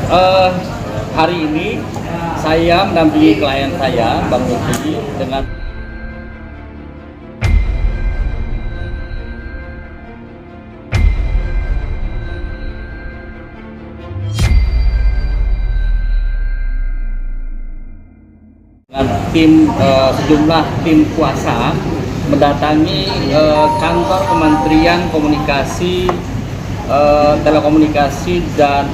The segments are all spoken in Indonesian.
Eh, Hari ini saya mendampingi klien saya, Bang Lutfi, dengan sejumlah tim kuasa mendatangi kantor Kementerian Komunikasi, Telekomunikasi dan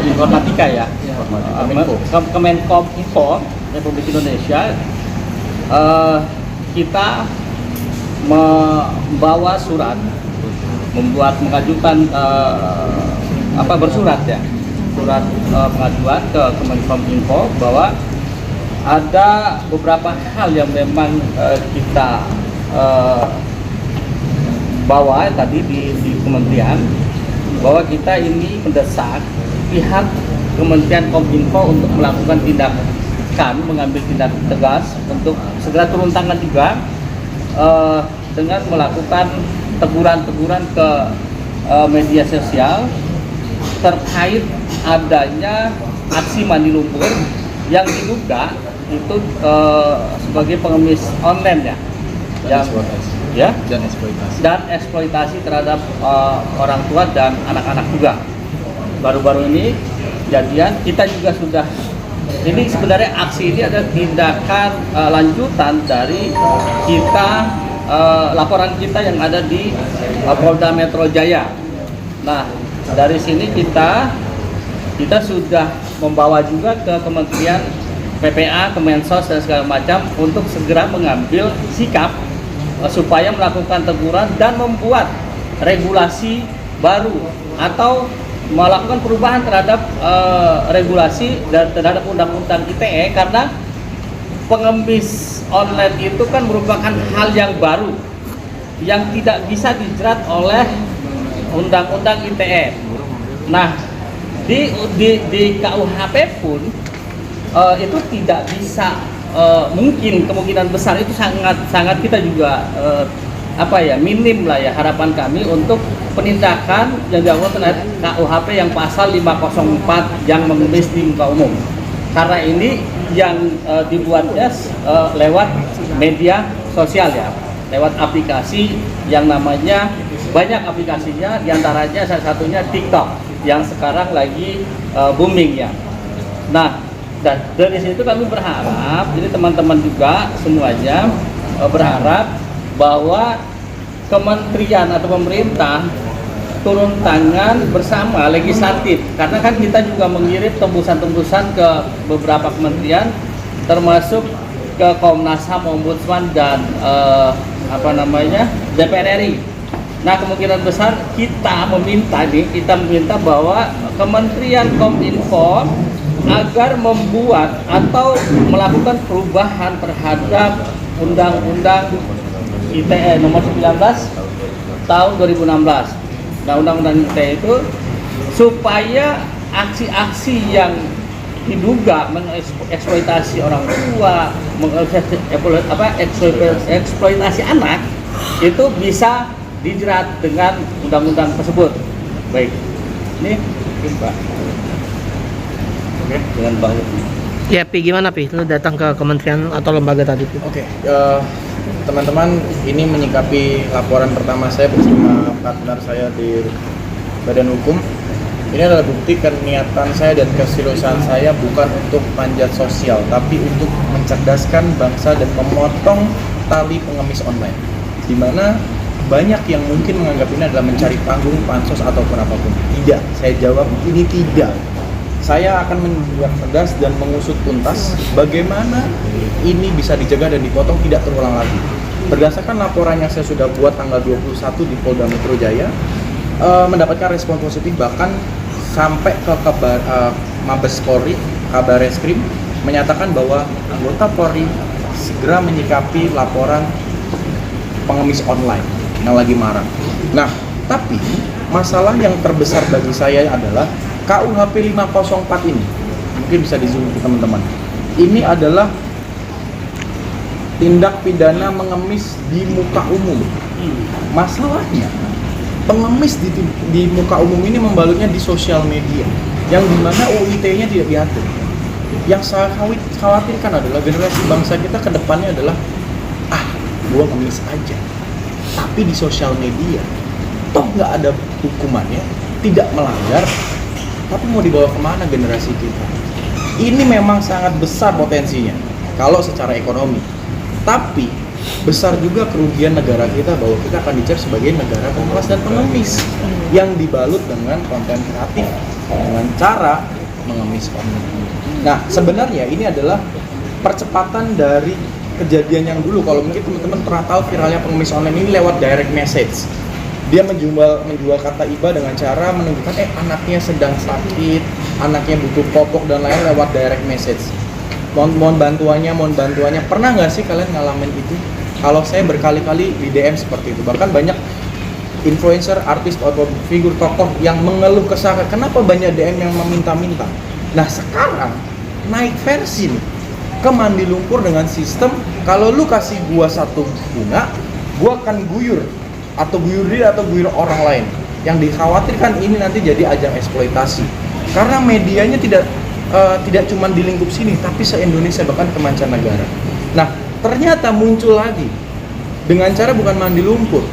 Informatika ya, Kemenkominfo Republik Indonesia. Kita membawa surat, mengajukan bersurat ya, surat pengajuan ke Kemenkominfo bahwa ada beberapa hal yang memang kita bawa tadi di kementerian, bahwa kita ini mendesak pihak Kementerian Kominfo untuk melakukan tindakan, mengambil tindak tegas untuk segera turun tangan juga dengan melakukan teguran-teguran ke media sosial terkait adanya aksi mandi lumpur yang diduga itu sebagai pengemis online dan eksploitasi terhadap orang tua dan anak-anak juga. Baru-baru ini kejadian, kita juga sudah, ini sebenarnya aksi ini adalah tindakan lanjutan dari kita, laporan kita yang ada di Polda Metro Jaya. Nah, dari sini kita sudah membawa juga ke Kementerian PPA, Kemensos dan segala macam untuk segera mengambil sikap supaya melakukan teguran dan membuat regulasi baru atau melakukan perubahan terhadap regulasi dan terhadap undang-undang ITE, karena pengemis online itu kan merupakan hal yang baru yang tidak bisa dijerat oleh undang-undang ITE. Nah, di KUHP pun itu tidak bisa, mungkin kemungkinan besar itu sangat kita juga minim lah ya harapan kami untuk penindakan yang dilakukan terhadap KUHP yang pasal 504 yang mengemis di muka umum. Karena ini yang dibuatnya lewat media sosial ya, lewat aplikasi yang namanya, banyak aplikasinya, diantaranya salah satunya TikTok yang sekarang lagi booming ya. Nah, dan dari situ kami berharap, jadi teman-teman juga semuanya berharap bahwa kementerian atau pemerintah turun tangan bersama legislatif, karena kan kita juga mengirim tembusan-tembusan ke beberapa kementerian, termasuk ke Komnas HAM, Ombudsman dan DPR RI. Nah, kemungkinan besar kita meminta bahwa Kementerian Kominfo agar membuat atau melakukan perubahan terhadap Undang-Undang ITE nomor 19 tahun 2016. Nah, Undang-Undang ITE itu supaya aksi-aksi yang diduga mengeksploitasi orang tua, eksploitasi anak itu bisa dijerat dengan undang-undang tersebut. Baik, ini Pak. Oke, dengan Bang Lutfi. Ya, Pi, gimana Pi? Lu datang ke kementerian atau lembaga tadi? Oke, teman-teman, ini menyikapi laporan pertama saya bersama partner saya di Badan Hukum. Ini adalah bukti niatan saya dan keseriusan saya bukan untuk panjat sosial, tapi untuk mencerdaskan bangsa dan memotong tali pengemis online, di mana banyak yang mungkin menganggap ini adalah mencari panggung, pansos ataupun apapun. Tidak, saya jawab ini tidak. Saya akan menindak tegas dan mengusut tuntas bagaimana ini bisa dijaga dan dipotong tidak terulang lagi. Berdasarkan laporan yang saya sudah buat tanggal 21 di Polda Metro Jaya, mendapatkan respon positif, bahkan sampai ke Mabes Polri, Kabar Reskrim menyatakan bahwa anggota Polri segera menyikapi laporan pengemis online yang lagi marak. Nah, tapi masalah yang terbesar bagi saya adalah KUHP 504 ini. Mungkin bisa di-zoom ke teman-teman. Ini adalah tindak pidana mengemis di muka umum. Masalahnya, pengemis di muka umum ini membalutnya di sosial media, yang dimana UIT-nya tidak diatur. Yang saya khawatirkan adalah generasi bangsa kita ke depannya adalah gua ngemis aja, tapi di sosial media toh nggak ada hukumannya, tidak melanggar, tapi mau dibawa kemana generasi kita? Ini memang sangat besar potensinya kalau secara ekonomi, tapi besar juga kerugian negara kita bahwa kita akan dicap sebagai negara pemalas dan pengemis yang dibalut dengan konten kreatif dengan cara mengemis konten. Nah, sebenarnya ini adalah percepatan dari kejadian yang dulu. Kalau mungkin teman-teman pernah tahu viralnya pengemis online ini lewat direct message. Dia menjual kata iba dengan cara menunjukkan anaknya sedang sakit, anaknya butuh popok dan lain lewat direct message. Mohon bantuannya. Pernah nggak sih kalian ngalamin itu? Kalau saya berkali-kali di DM seperti itu. Bahkan banyak influencer, artis atau figur tokoh yang mengeluh kesah, kenapa banyak DM yang meminta-minta. Nah, sekarang naik versi nih ke mandi lumpur dengan sistem kalau lu kasih gua 1 bunga, gua akan guyur atau guyur diri atau guyur orang lain. Yang dikhawatirkan ini nanti jadi ajang eksploitasi karena medianya tidak cuma di lingkup sini tapi se-Indonesia bahkan ke mancanegara. Nah, ternyata muncul lagi dengan cara bukan mandi lumpur,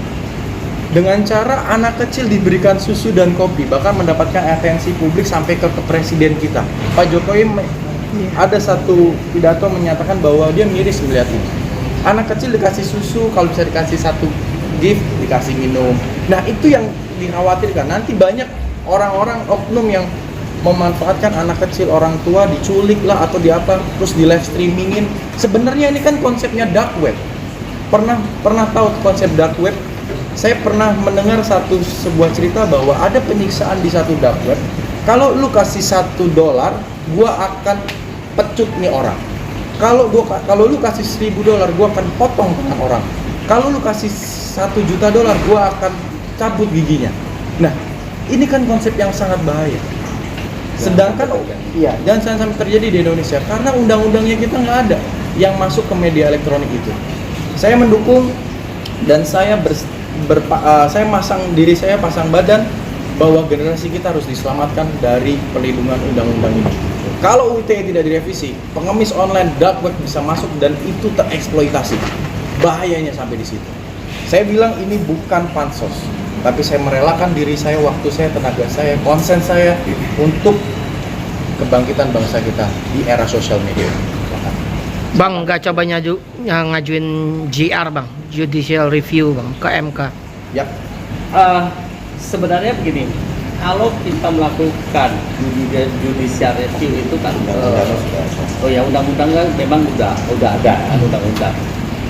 dengan cara anak kecil diberikan susu dan kopi, bahkan mendapatkan atensi publik sampai ke presiden kita. Pak Jokowi ada satu pidato menyatakan bahwa dia miris melihat ini. Anak kecil dikasih susu, kalau bisa dikasih 1 gift, dikasih minum. Nah, itu yang dikhawatirkan. Nanti banyak orang-orang oknum yang memanfaatkan anak kecil, orang tua diculik lah atau di apa, terus di live streamingin. Sebenarnya ini kan konsepnya dark web. Pernah tahu konsep dark web? Saya pernah mendengar sebuah cerita bahwa ada penyiksaan di satu dark web. Kalau lu kasih $1, gua akan pecut nih orang. Kalau lu kasih $1.000, gua akan potong tangan orang. Kalau lu kasih $1 juta, gua akan cabut giginya. Nah, ini kan konsep yang sangat bahaya. Sedangkan jangan sampai terjadi di Indonesia karena undang-undangnya kita nggak ada yang masuk ke media elektronik itu. Saya mendukung dan saya pasang badan bahwa generasi kita harus diselamatkan dari perlindungan undang-undang ini. Kalau UIT tidak direvisi, pengemis online dark web bisa masuk dan itu tereksploitasi. Bahayanya sampai di situ. Saya bilang ini bukan pansos, tapi saya merelakan diri saya, waktu saya, tenaga saya, konsen saya untuk kebangkitan bangsa kita di era sosial media. Bang, nggak coba ngajuin JR bang, judicial review bang, ke MK? Yap. Sebenarnya begini, kalau kita melakukan judicial review itu kan undang-undang kan memang udah ada kan undang-undang.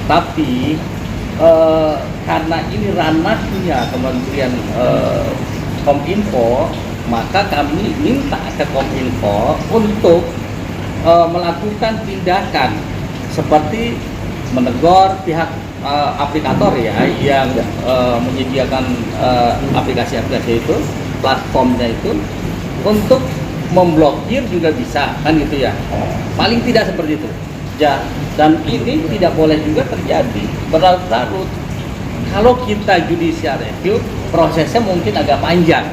Tapi karena ini ranahnya Kementerian Kominfo, maka kami minta ke Kominfo untuk melakukan tindakan seperti menegur pihak aplikator ya yang menyediakan aplikasi-aplikasi itu, platformnya itu, untuk memblokir juga bisa kan gitu ya, paling tidak seperti itu ya. Dan ini tidak boleh juga terjadi berlarut-larut. Kalau kita judicial review prosesnya mungkin agak panjang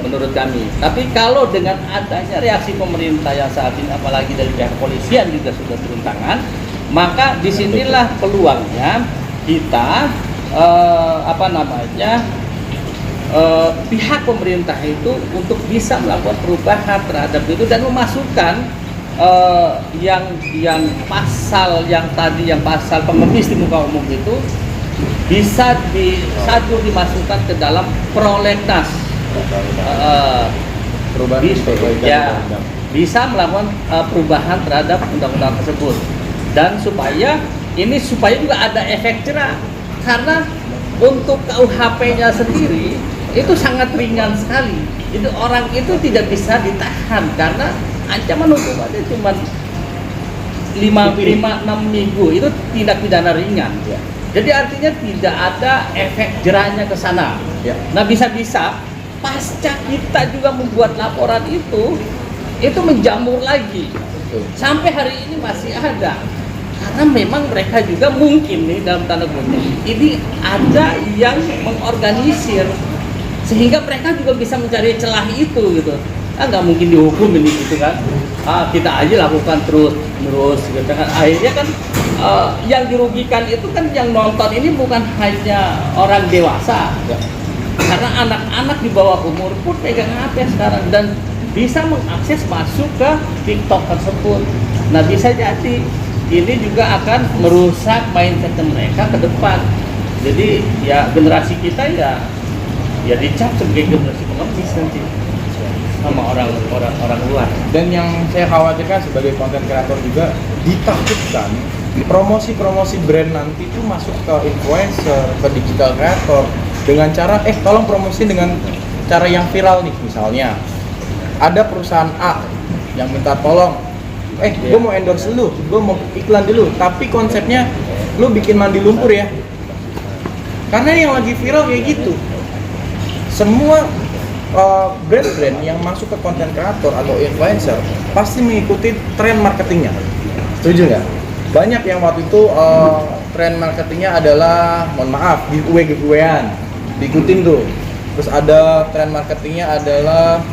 menurut kami, tapi kalau dengan adanya reaksi pemerintah yang saat ini apalagi dari pihak kepolisian juga sudah turun tangan, maka disinilah peluangnya kita pihak pemerintah itu untuk bisa melakukan perubahan terhadap itu dan memasukkan yang pasal pengemis di muka umum itu bisa dimasukkan ke dalam prolegnas, bisa melakukan perubahan terhadap undang-undang tersebut. Dan supaya juga ada efek jerah, karena untuk KUHP-nya sendiri itu sangat ringan sekali. Itu orang itu tidak bisa ditahan karena ancaman hukumannya cuma 5-6 minggu, itu tindak pidana ringan. Ya. Jadi artinya tidak ada efek jerahnya ke sana. Ya. Nah, bisa-bisa pasca kita juga membuat laporan itu menjamur lagi. Betul. Sampai hari ini masih ada. Karena memang mereka juga mungkin nih dalam tanda kutip ini ada yang mengorganisir sehingga mereka juga bisa mencari celah itu gitu. Nggak mungkin dihukum ini gitu kan. Kita aja lakukan terus gitu kan. Akhirnya kan yang dirugikan itu kan yang nonton ini bukan hanya orang dewasa ya. Karena anak-anak di bawah umur pun pegang HP sekarang dan bisa mengakses masuk ke TikTok tersebut. Nah, bisa jadi ini juga akan merusak mindset mereka ke depan. Jadi ya generasi kita ya dicap sebagai generasi pengemis nanti sama orang luar. Dan yang saya khawatirkan sebagai konten kreator juga, ditakutkan promosi brand nanti itu masuk ke influencer, ke digital creator dengan cara tolong promosi dengan cara yang viral nih. Misalnya ada perusahaan A yang minta tolong gue mau endorse lu, gue mau iklan dulu, tapi konsepnya lu bikin mandi lumpur ya, karena yang lagi viral kayak gitu. Semua brand-brand yang masuk ke konten kreator atau influencer pasti mengikuti tren marketingnya. Setuju nggak? Banyak yang waktu itu tren marketingnya adalah, mohon maaf, giveaway-an, diikutin tuh. Terus ada tren marketingnya adalah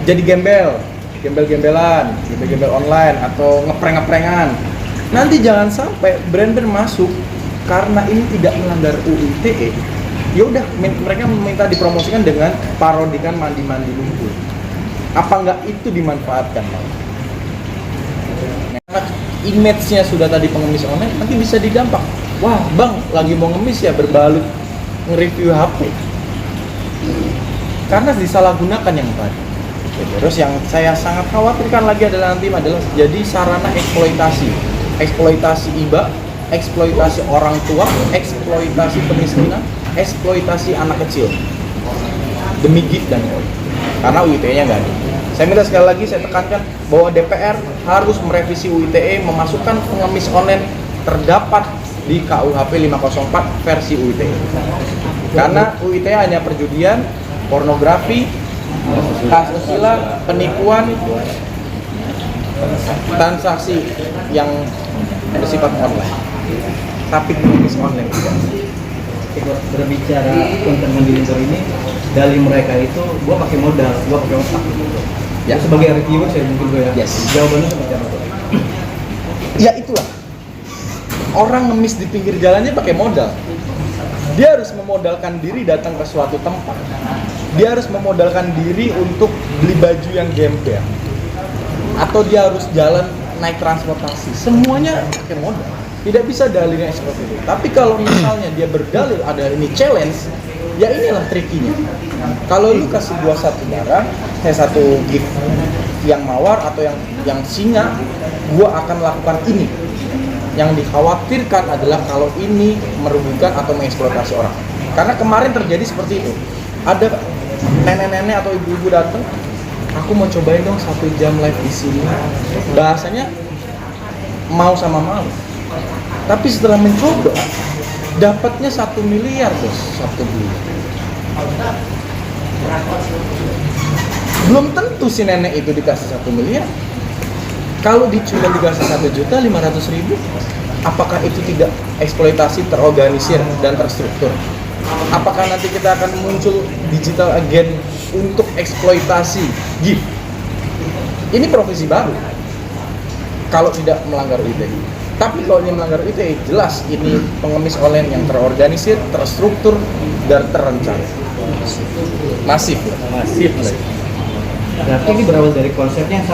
jadi gembel-gembelan, gembel online atau ngeprank-ngeprankan. Nanti jangan sampai brand-brand masuk karena ini tidak melanggar UU ITE. Ya udah, mereka meminta dipromosikan dengan parodikan mandi-mandi lumpur. Apa nggak itu dimanfaatkan, Bang? Karena image-nya sudah tadi pengemis online, nanti bisa didampak. Wah, Bang, lagi mau ngemis ya berbalut nge-review HP. Karena disalahgunakan yang tadi. Terus yang saya sangat khawatirkan lagi adalah jadi sarana eksploitasi iba, eksploitasi orang tua, eksploitasi kemiskinan, eksploitasi anak kecil demi gift dan koi, karena UITE-nya nggak ada. Saya minta sekali lagi, saya tekankan bahwa DPR harus merevisi UITE, memasukkan pengemis online terdapat di KUHP 504 versi UITE, karena UITE hanya perjudian, pornografi, asusila, penipuan, transaksi yang bersifat online, tapi pengemis online tidak. Berbicara konten mandi lumpur ini, dari mereka itu gua pakai modal, gua pakai otak. Ya. Sebagai reviewer saya mungkin gue ya. Yes. Jawabannya seperti apa? Ya itulah, orang ngemis di pinggir jalannya pakai modal. Dia harus memodalkan diri datang ke suatu tempat. Dia harus memodalkan diri untuk beli baju yang gembel. Atau dia harus jalan naik transportasi. Semuanya pakai modal. Tidak bisa dalilnya seperti itu. Tapi kalau misalnya dia berdalil ada ini challenge, ya inilah trikinya. Kalau lu kasih gua satu barang, satu gift yang mawar atau yang singa, gua akan lakukan ini. Yang dikhawatirkan adalah kalau ini merugikan atau mengeksploitasi orang. Karena kemarin terjadi seperti itu. Ada nenek-nenek atau ibu-ibu datang, aku mau cobain dong 1 jam live di sini. Bahasanya mau sama mau. Tapi setelah mencoba, dapatnya 1 miliar bos, 1 bulan. Belum tentu si nenek itu dikasih 1 miliar. Kalau cuma dikasih 1.500.000, apakah itu tidak eksploitasi terorganisir dan terstruktur? Apakah nanti kita akan muncul digital agent untuk eksploitasi gift? Ini profesi baru kalau tidak melanggar ITE. Tapi kalau ini melanggar ITE, jelas ini pengemis online yang terorganisir, terstruktur, dan terencana. Masif. Berarti ini berawal dari konsepnya yang